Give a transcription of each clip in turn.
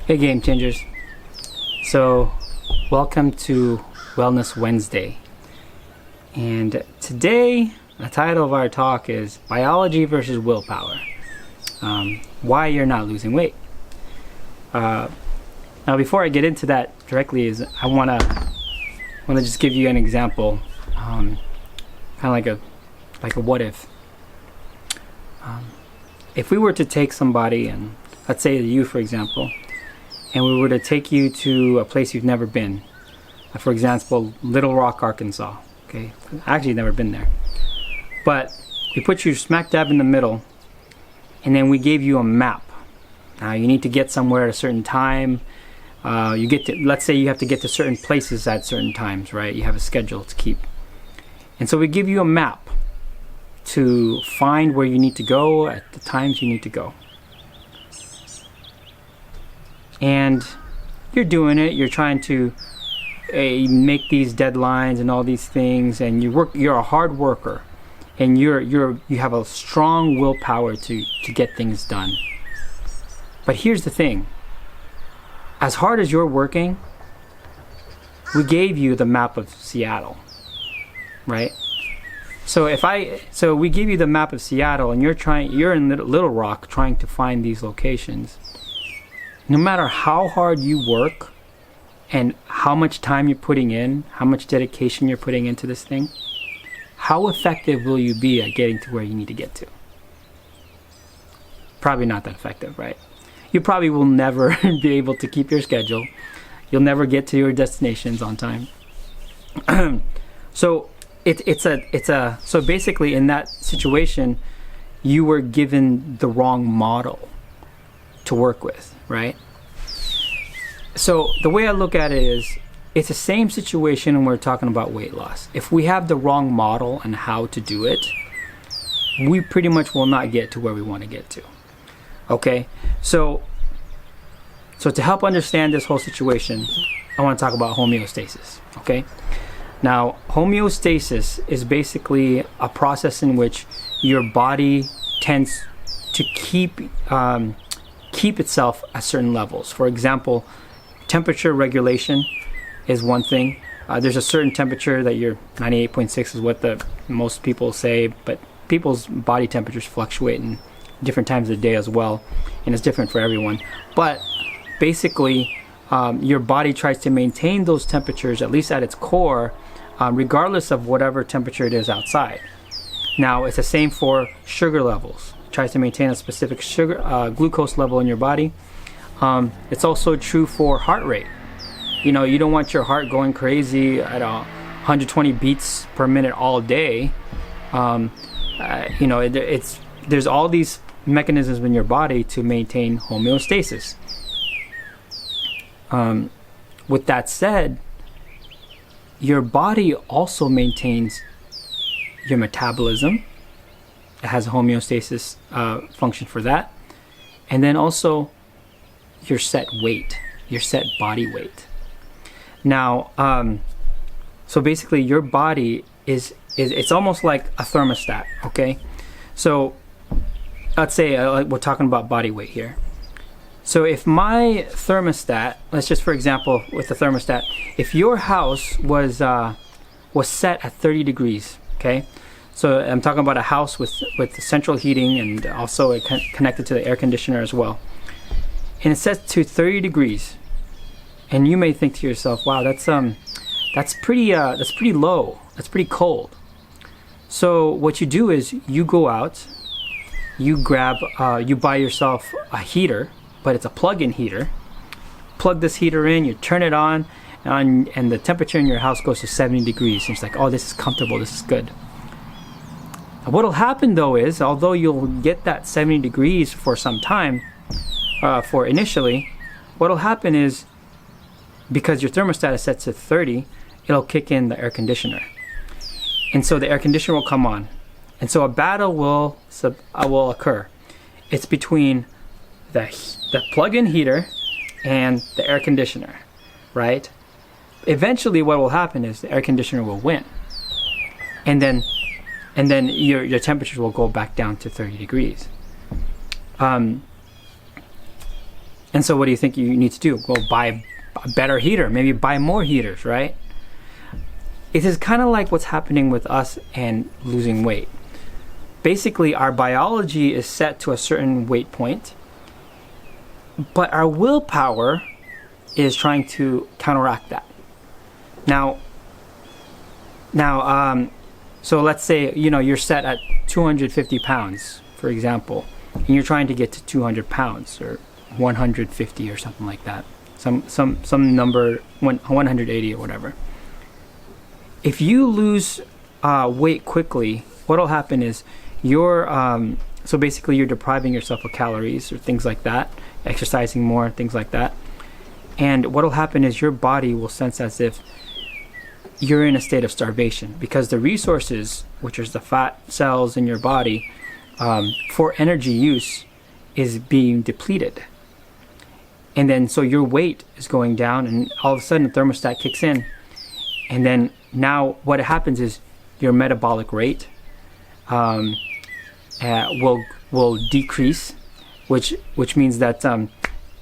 Hey Game Changers. So, welcome to Wellness Wednesday. And today, the title of our talk is Biology versus Willpower. Why you're not losing weight. Now before I get into that directly, I want to just give you an example, kind of like a what if. If we were to take somebody, and let's say you for example, and we were to take you to a place you've never been, for example, Little Rock, Arkansas. Okay, actually never been there, but we put you smack dab in the middle, and then we gave you a map. Now you need to get somewhere at a certain time. Let's say you have to get to certain places at certain times, right? You have a schedule to keep, and so we give you a map to find where you need to go at the times you need to go. And you're doing it, you're trying to make these deadlines and all these things, and you're a hard worker, and you have a strong willpower to get things done. But here's the thing. As hard as you're working, we gave you the map of Seattle, right? So we give you the map of Seattle, and you're in Little Rock trying to find these locations. No matter how hard you work and how much time you're putting in, how much dedication you're putting into this thing, how effective will you be at getting to where you need to get to? Probably not that effective, right? You probably will never be able to keep your schedule. You'll never get to your destinations on time. So so basically in that situation, you were given the wrong model to work with, right? So the way I look at it is, it's the same situation when we're talking about weight loss. If we have the wrong model and how to do it, we pretty much will not get to where we want to get to. Okay? So to help understand this whole situation, I want to talk about homeostasis. Okay? Now, homeostasis is basically a process in which your body tends to keep itself at certain levels. For example, temperature regulation is one thing. There's a certain temperature that 98.6 is what most people say, but people's body temperatures fluctuate in different times of the day as well, and it's different for everyone. But basically, your body tries to maintain those temperatures, at least at its core, regardless of whatever temperature it is outside. Now, it's the same for sugar levels. It tries to maintain a specific glucose level in your body. It's also true for heart rate. You know, you don't want your heart going crazy at 120 beats per minute all day. There's all these mechanisms in your body to maintain homeostasis. With that said, your body also maintains your metabolism. It has a homeostasis function for that. And then also your set weight, your set body weight. Now, so basically your body it's almost like a thermostat, okay? So let's say we're talking about body weight here. So if my thermostat, let's just for example with the thermostat, if your house was set at 30 degrees, okay? So I'm talking about a house with central heating and also connected to the air conditioner as well. And it's set to 30 degrees. And you may think to yourself, wow, that's pretty low. That's pretty cold. So what you do is you go out, you buy yourself a heater, but it's a plug-in heater. Plug this heater in, you turn it on, and the temperature in your house goes to 70 degrees. And it's like, oh, this is comfortable, this is good. What'll happen though is, although you'll get that 70 degrees for some time, for initially, what'll happen is, because your thermostat is set to 30, it'll kick in the air conditioner. And so the air conditioner will come on. And so a battle will occur. It's between the plug-in heater and the air conditioner, right? Eventually what will happen is the air conditioner will win. And then your temperatures will go back down to 30 degrees. And so what do you think you need to do? Go buy a better heater, maybe buy more heaters, right? It is kind of like what's happening with us and losing weight. Basically, our biology is set to a certain weight point, but our willpower is trying to counteract that. Now, so let's say, you're set at 250 pounds, for example, and you're trying to get to 200 pounds or 150 or something like that. Some number, 180 or whatever. If you lose weight quickly, what'll happen is so basically you're depriving yourself of calories or things like that, exercising more, things like that. And what'll happen is your body will sense as if you're in a state of starvation, because the resources, which is the fat cells in your body, for energy use is being depleted. And then so your weight is going down, and all of a sudden the thermostat kicks in. And then now what happens is your metabolic rate will decrease, which means that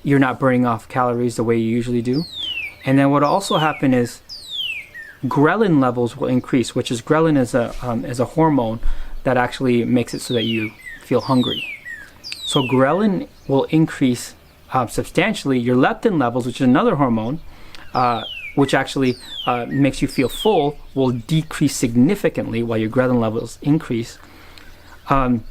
you're not burning off calories the way you usually do. And then what will also happen is ghrelin levels will increase, which is ghrelin is a hormone that actually makes it so that you feel hungry. So ghrelin will increase substantially. Your leptin levels, which is another hormone, which actually makes you feel full, will decrease significantly while your ghrelin levels increase. And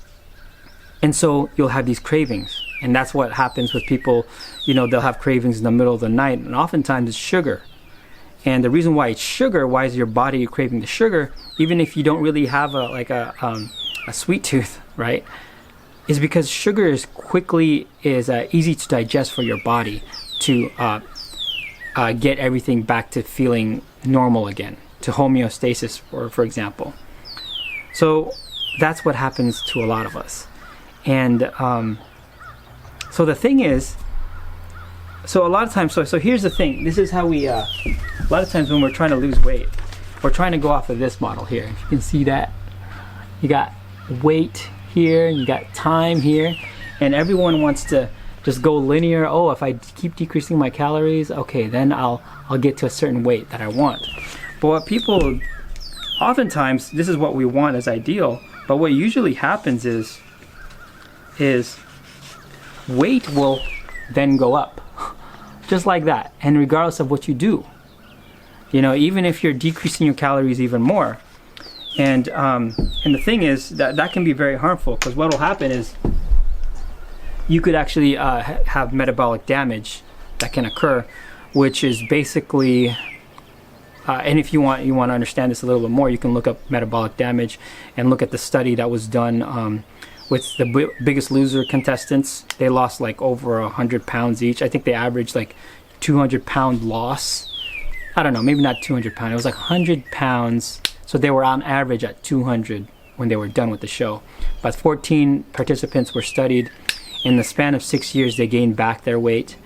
so you'll have these cravings. And that's what happens with people, they'll have cravings in the middle of the night, and oftentimes it's sugar. And the reason why it's sugar, why is your body craving the sugar, even if you don't really have a sweet tooth, right, is because sugar is easy to digest for your body to get everything back to feeling normal again, to homeostasis, for example. So that's what happens to a lot of us. And so the thing is, so a lot of times, so here's the thing. This is how we, a lot of times when we're trying to lose weight, we're trying to go off of this model here. If you can see that, you got weight here, and you got time here, and everyone wants to just go linear. Oh, if I keep decreasing my calories, okay, then I'll get to a certain weight that I want. But what people, oftentimes, this is what we want as ideal, but what usually happens is weight will then go up, just like that, and regardless of what you do, even if you're decreasing your calories even more. And the thing is that can be very harmful, because what will happen is you could actually have metabolic damage that can occur, which is basically, and if you want to understand this a little bit more, you can look up metabolic damage and look at the study that was done with the Biggest Loser contestants. They lost like over 100 pounds each. I think they averaged like 200-pound loss. I don't know, maybe not 200 pounds. It was like 100 pounds. So they were on average at 200 when they were done with the show. But 14 participants were studied. In the span of 6 years, they gained back their weight,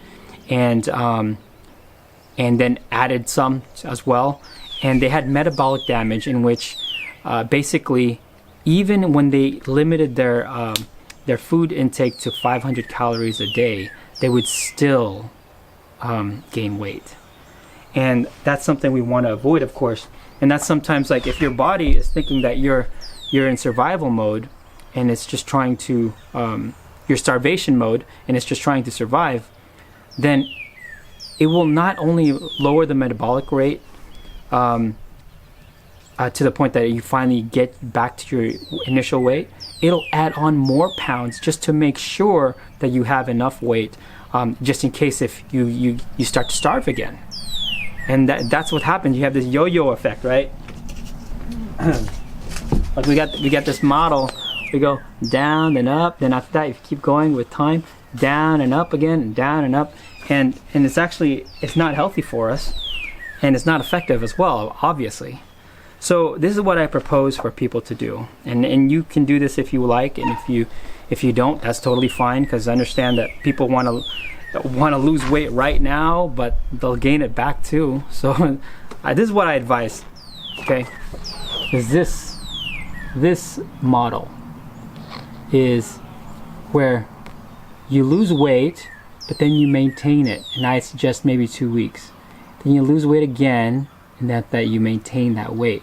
and then added some as well. And they had metabolic damage, in which basically, even when they limited their food intake to 500 calories a day, they would still gain weight. And that's something we want to avoid, of course. And that's sometimes, like, if your body is thinking that you're in survival mode, and it's just trying to your starvation mode, and it's just trying to survive, then it will not only lower the metabolic rate to the point that you finally get back to your initial weight, it'll add on more pounds just to make sure that you have enough weight, just in case if you start to starve again. And that's what happens. You have this yo-yo effect, right? Like we got this model. We go down and up, then after that, if you keep going with time, down and up again, and down and up, and it's not healthy for us, and it's not effective as well, obviously. So this is what I propose for people to do, and you can do this if you like, and if you don't, that's totally fine, because I understand that people want to lose weight right now, but they'll gain it back too. So this is what I advise. Okay, is this model is where you lose weight but then you maintain it, and I suggest maybe 2 weeks. Then you lose weight again, and that you maintain that weight.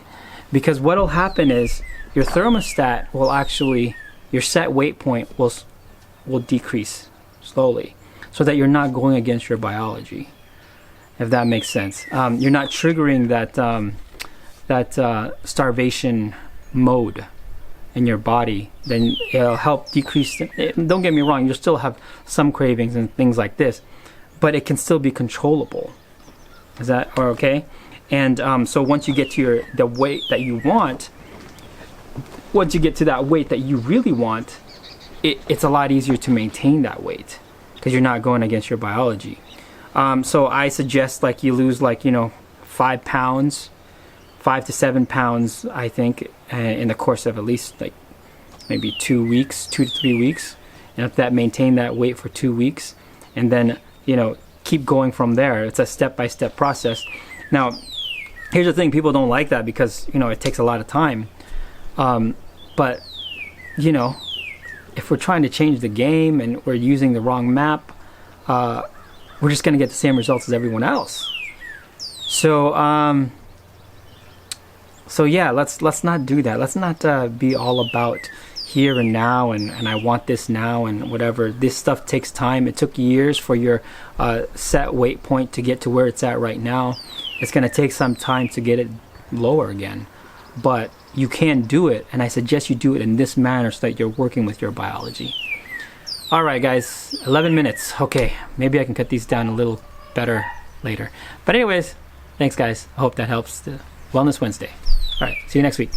Because what'll happen is your thermostat will actually, your set weight point will decrease slowly, so that you're not going against your biology, if that makes sense. You're not triggering that starvation mode in your body. Then it'll help decrease don't get me wrong, you'll still have some cravings and things like this, but it can still be controllable. Is that okay? And so once you get to the weight that you want, once you get to that weight that you really want, it's a lot easier to maintain that weight because you're not going against your biology. So I suggest like you lose 5 pounds, 5 to 7 pounds, I think, in the course of at least like maybe 2 weeks, 2 to 3 weeks. And if that maintain that weight for 2 weeks, and then keep going from there. It's a step-by-step process. Now, here's the thing: people don't like that because it takes a lot of time. But if we're trying to change the game and we're using the wrong map, we're just going to get the same results as everyone else. So yeah, let's not do that. Let's not be all about here and now and I want this now and whatever. This stuff takes time. It took years for your set weight point to get to where it's at right now. It's going to take some time to get it lower again, but you can do it, and I suggest you do it in this manner so that you're working with your biology. All right, guys, 11 minutes. Okay, maybe I can cut these down a little better later. But anyways, thanks, guys. I hope that helps. The Wellness Wednesday. All right, see you next week.